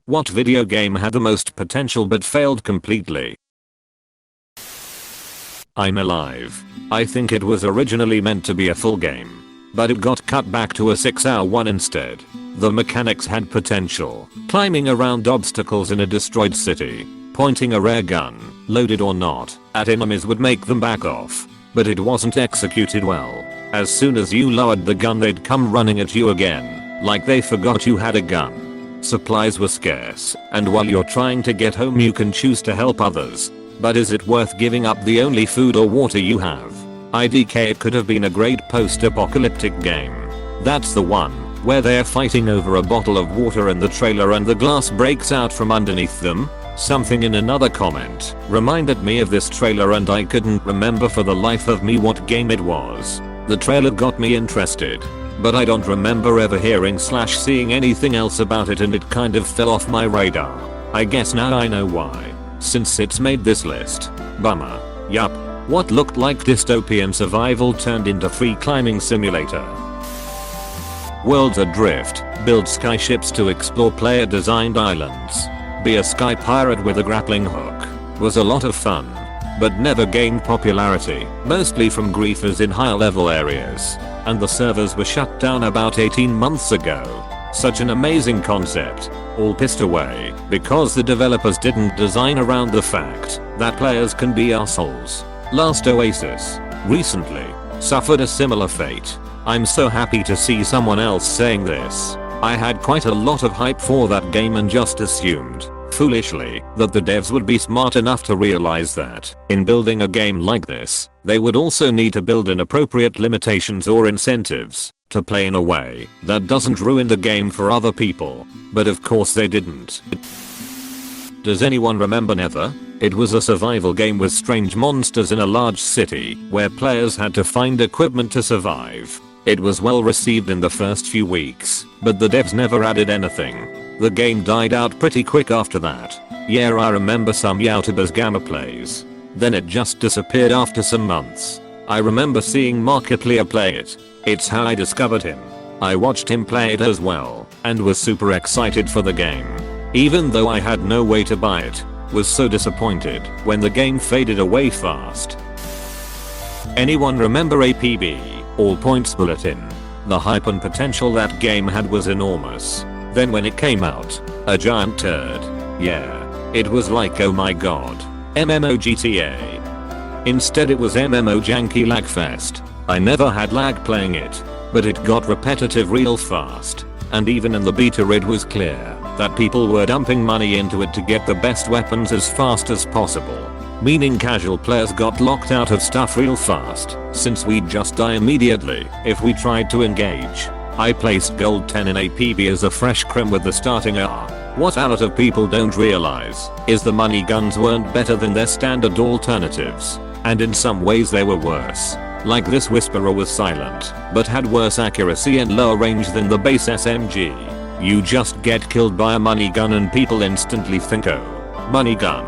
What video game had the most potential but failed completely? I'm Alive. I think it was originally meant to be a full game, but it got cut back to a 6-hour one instead. The mechanics had potential. Climbing around obstacles in a destroyed city, pointing a rare gun, loaded or not, at enemies would make them back off. But it wasn't executed well. As soon as you lowered the gun they'd come running at you again, like they forgot you had a gun. Supplies were scarce, and while you're trying to get home you can choose to help others. But is it worth giving up the only food or water you have? IDK. It could have been a great post-apocalyptic game. That's the one where they're fighting over a bottle of water in the trailer and the glass breaks out from underneath them. Something in another comment reminded me of this trailer and I couldn't remember for the life of me what game it was. The trailer got me interested, but I don't remember ever hearing/seeing anything else about it and it kind of fell off my radar. I guess now I know why, since it's made this list. Bummer. Yup. What looked like dystopian survival turned into free climbing simulator. Worlds Adrift. Build skyships to explore player designed islands. Be a sky pirate with a grappling hook. Was a lot of fun, but never gained popularity, mostly from griefers in higher level areas, and the servers were shut down about 18 months ago. Such an amazing concept, all pissed away because the developers didn't design around the fact that players can be assholes. Last Oasis recently suffered a similar fate. I'm so happy to see someone else saying this. I had quite a lot of hype for that game and just assumed, foolishly, that the devs would be smart enough to realize that, in building a game like this, they would also need to build in appropriate limitations or incentives to play in a way that doesn't ruin the game for other people. But of course they didn't. Does anyone remember Nether? It was a survival game with strange monsters in a large city where players had to find equipment to survive. It was well received in the first few weeks, but the devs never added anything. The game died out pretty quick after that. Yeah, I remember some YouTubers gamma plays. Then it just disappeared after some months. I remember seeing Markiplier play it. It's how I discovered him. I watched him play it as well, and was super excited for the game. Even though I had no way to buy it, was so disappointed when the game faded away fast. Anyone remember APB? All Points Bulletin? The hype and potential that game had was enormous. Then when it came out, a giant turd. Yeah, it was like, oh my god, MMO GTA. Instead it was MMO janky lagfest. I never had lag playing it, but it got repetitive real fast, and even in the beta it was clear that people were dumping money into it to get the best weapons as fast as possible. Meaning casual players got locked out of stuff real fast, since we'd just die immediately if we tried to engage. I placed gold 10 in APB as a fresh crim with the starting R. What a lot of people don't realize is the money guns weren't better than their standard alternatives, and in some ways they were worse. Like this Whisperer was silent, but had worse accuracy and lower range than the base SMG. You just get killed by a money gun and people instantly think, oh, money gun.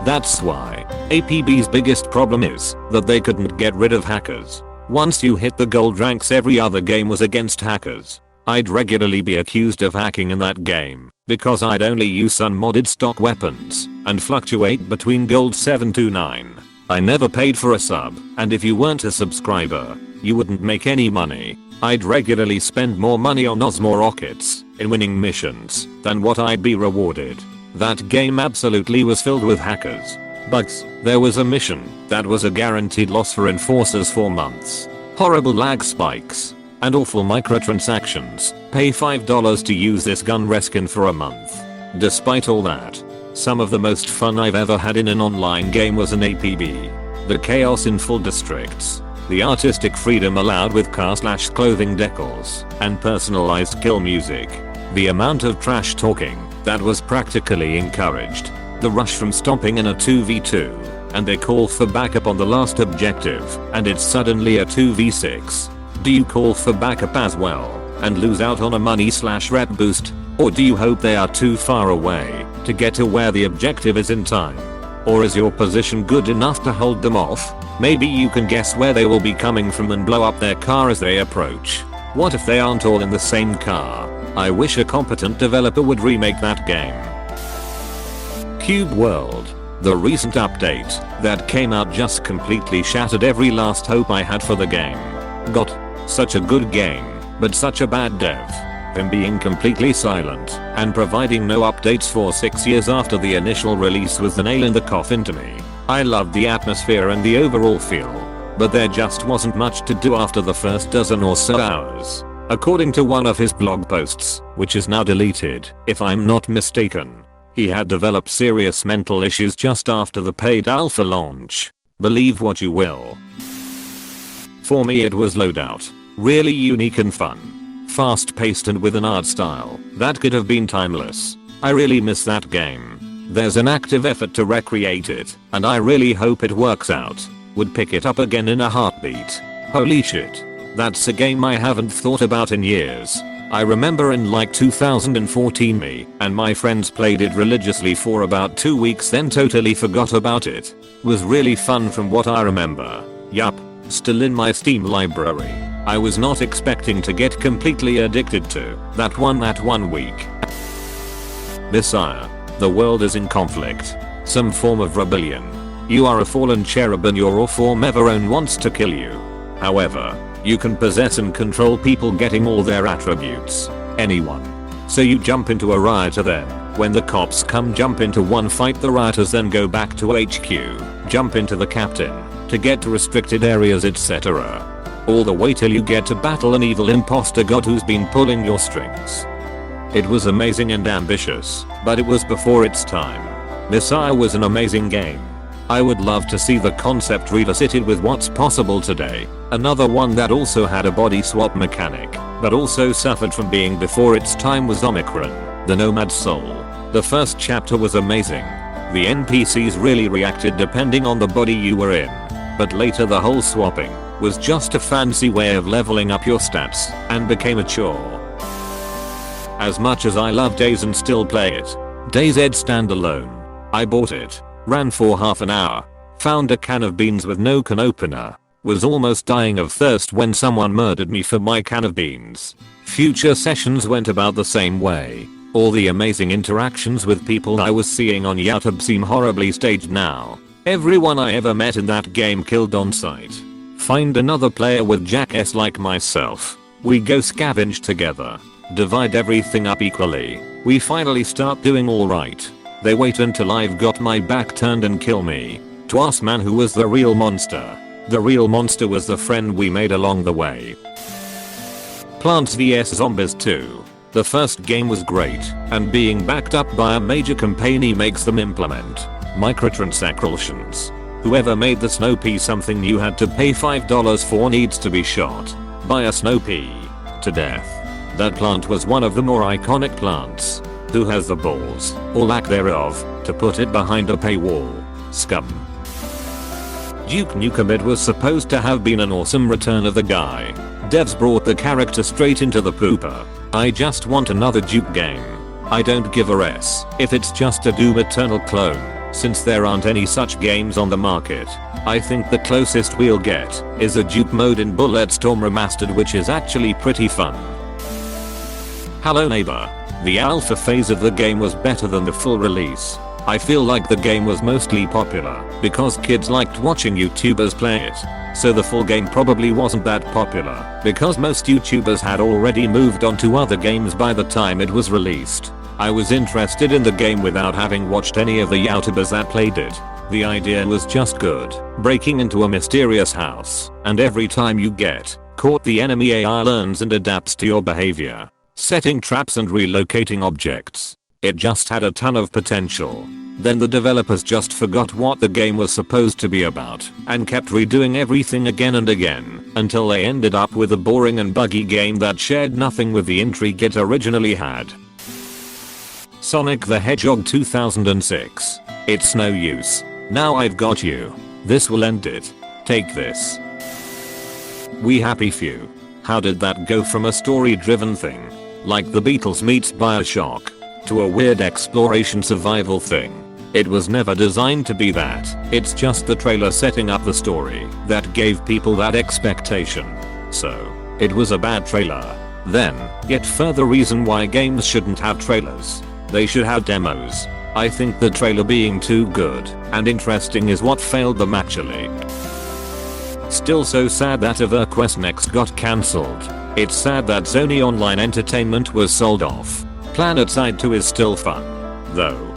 That's why APB's biggest problem is that they couldn't get rid of hackers. Once you hit the gold ranks every other game was against hackers. I'd regularly be accused of hacking in that game because I'd only use unmodded stock weapons and fluctuate between gold 7 to 9. I never paid for a sub, and if you weren't a subscriber, you wouldn't make any money. I'd regularly spend more money on Osmo rockets in winning missions than what I'd be rewarded. That game absolutely was filled with hackers. Bugs. There was a mission that was a guaranteed loss for enforcers for months. Horrible lag spikes and awful microtransactions. Pay $5 to use this gun reskin for a month. Despite all that, some of the most fun I've ever had in an online game was an APB. The chaos in full districts, the artistic freedom allowed with car/clothing decals, and personalized kill music. The amount of trash talking that was practically encouraged. The rush from stopping in a 2v2, and they call for backup on the last objective, and it's suddenly a 2v6. Do you call for backup as well, and lose out on a money/rep boost? Or do you hope they are too far away to get to where the objective is in time? Or is your position good enough to hold them off? Maybe you can guess where they will be coming from and blow up their car as they approach. What if they aren't all in the same car? I wish a competent developer would remake that game. Cube World. The recent update that came out just completely shattered every last hope I had for the game. Got such a good game, but such a bad dev. Him being completely silent and providing no updates for 6 years after the initial release was the nail in the coffin to me. I loved the atmosphere and the overall feel, but there just wasn't much to do after the first dozen or so hours. According to one of his blog posts, which is now deleted, if I'm not mistaken, he had developed serious mental issues just after the paid alpha launch. Believe what you will. For me it was Loadout. Really unique and fun. Fast paced and with an art style that could have been timeless. I really miss that game. There's an active effort to recreate it, and I really hope it works out. Would pick it up again in a heartbeat. Holy shit. That's a game I haven't thought about in years. I remember in like 2014 me and my friends played it religiously for about 2 weeks then totally forgot about it. Was really fun from what I remember. Yup, still in my Steam library. I was not expecting to get completely addicted to that one week. Messiah. The world is in conflict. Some form of rebellion. You are a fallen cherub and your form Everone wants to kill you. However, you can possess and control people getting all their attributes. Anyone. So you jump into a rioter then. When the cops come jump into one fight the rioters then go back to HQ. Jump into the captain. To get to restricted areas etc. All the way till you get to battle an evil imposter god who's been pulling your strings. It was amazing and ambitious, but it was before its time. Messiah was an amazing game. I would love to see the concept revisited with what's possible today. Another one that also had a body swap mechanic, but also suffered from being before its time was Omicron, the Nomad Soul. The first chapter was amazing. The NPCs really reacted depending on the body you were in. But later the whole swapping was just a fancy way of leveling up your stats and became a chore. As much as I love DayZ and still play it, DayZ standalone. I bought it, ran for half an hour, found a can of beans with no can opener, was almost dying of thirst when someone murdered me for my can of beans. Future sessions went about the same way. All the amazing interactions with people I was seeing on YouTube seem horribly staged now. Everyone I ever met in that game killed on sight. Find another player with jackass like myself. We go scavenge together. Divide everything up equally. We finally start doing alright. They wait until I've got my back turned and kill me. To ask man who was the real monster. The real monster was the friend we made along the way. Plants vs Zombies 2. The first game was great, and being backed up by a major company makes them implement microtransactions. Whoever made the snow pea something you had to pay $5 for needs to be shot by a snow pea to death. That plant was one of the more iconic plants. Who has the balls, or lack thereof, to put it behind a paywall? Scum. Duke Nukem. It was supposed to have been an awesome return of the guy. Devs brought the character straight into the pooper. I just want another Duke game. I don't give a s if it's just a Doom Eternal clone. Since there aren't any such games on the market, I think the closest we'll get is a Duke mode in Bulletstorm Remastered, which is actually pretty fun. Hello neighbor. The alpha phase of the game was better than the full release. I feel like the game was mostly popular because kids liked watching YouTubers play it. So the full game probably wasn't that popular because most YouTubers had already moved on to other games by the time it was released. I was interested in the game without having watched any of the YouTubers that played it. The idea was just good. Breaking into a mysterious house, and every time you get caught the enemy AI learns and adapts to your behavior. Setting traps and relocating objects. It just had a ton of potential. Then the developers just forgot what the game was supposed to be about and kept redoing everything again and again until they ended up with a boring and buggy game that shared nothing with the intrigue it originally had. Sonic the Hedgehog 2006. It's no use. Now I've got you. This will end it. Take this. We happy few. How did that go from a story-driven thing, like the Beatles meets Bioshock, to a weird exploration survival thing? It was never designed to be that. It's just the trailer setting up the story that gave people that expectation. So, it was a bad trailer. Then, yet further reason why games shouldn't have trailers. They should have demos. I think the trailer being too good and interesting is what failed them actually. Still so sad that EverQuest Next got cancelled. It's sad that Sony Online Entertainment was sold off. PlanetSide 2 is still fun, though.